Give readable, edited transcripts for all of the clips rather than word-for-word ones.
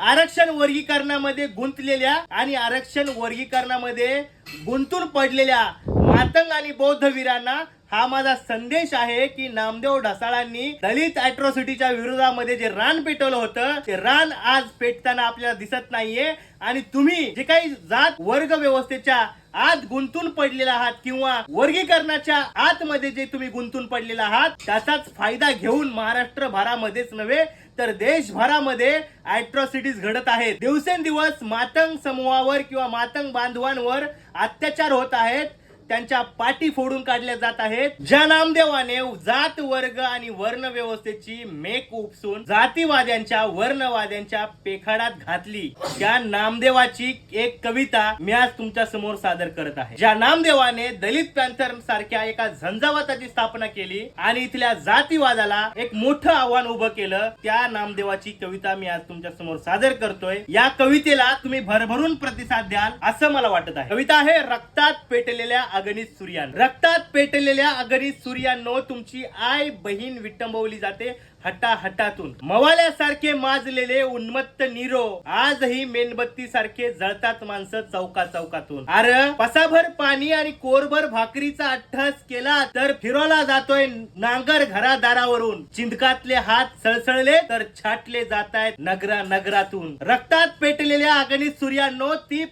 आरक्षण वर्गीकरणामध्ये गुंतलेल्या आणि आरक्षण वर्गीकरणामध्ये गुंतून पडलेल्या मातंग आणि बौद्ध वीरांना हा माझा संदेश आहे की नामदेव ढसाळांनी दलित अॅट्रॉसिटीच्या विरोधामध्ये जे रान पेटवलं होतं ते रान आज पेटताना आपल्याला दिसत नाहीये आणि तुम्ही जे काही जात वर्ग व्यवस्थेच्या आत गुंतून पडलेला आहात किंवा वर्गीकरणाच्या आतमध्ये जे तुम्ही गुंतून पडलेला आहात त्याचाच फायदा घेऊन महाराष्ट्रभरामध्येच नव्हे तर देशभरामध्ये अॅट्रॉसिटीज घडत आहेत. दिवसेंदिवस मातंग समूहावर किंवा मातंग बांधवांवर अत्याचार होत आहेत, त्यांच्या पाठी फोडून काढल्या जात आहेत. ज्या नामदेवाने जात वर्ग आणि वर्ण व्यवस्थेची मेक उपसून जातीवाद्यांच्या वर्णवाद्यांच्या पेखाडात घातली त्या नामदेवाची एक कविता मी आज तुमच्या समोर सादर करत आहे. ज्या नामदेवाने दलित पॅंथर सारख्या एका झंझावाताची स्थापना केली आणि इथल्या जातीवादाला एक मोठं आव्हान उभं केलं त्या नामदेवाची कविता मी आज तुमच्या समोर सादर करतोय. या कवितेला तुम्ही भरभरून प्रतिसाद द्याल असं मला वाटत आहे. कविता आहे रक्तात पेटलेल्या अगणित सूर्यान. रक्तात पेटलेल्या अगणित सूर्यांनो तुमची आई बहीण विटंबवली जाते हटाहटातून. मवाल्यासारखे माजलेले उन्मत्त नीरो आजही मेणबत्ती सारखे जळतात माणसं चौका चौकातून. अरे पसाभर पाणी आणि कोरभर भाकरीचा अट्टहास केला तर फिरवला जातोय नांगर घरादारावरून. चिंदकातले हात सळसळले तर छाटले जातायत नगरा नगरातून. रक्तात पेटलेल्या अगणित सूर्यांनो ती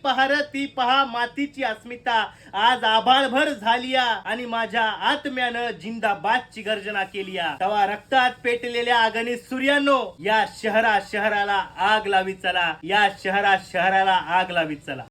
ती पहा मातीची अस्मिता आज आभाळभर झालिया आणि माझ्या आत्म्यानं जिंदाबादची गर्जना केलिया. तवा रक्तात पेटलेल्या अगणित सूर्यांनो या शहराला आग लावी चला, या शहराला आग लावी चला.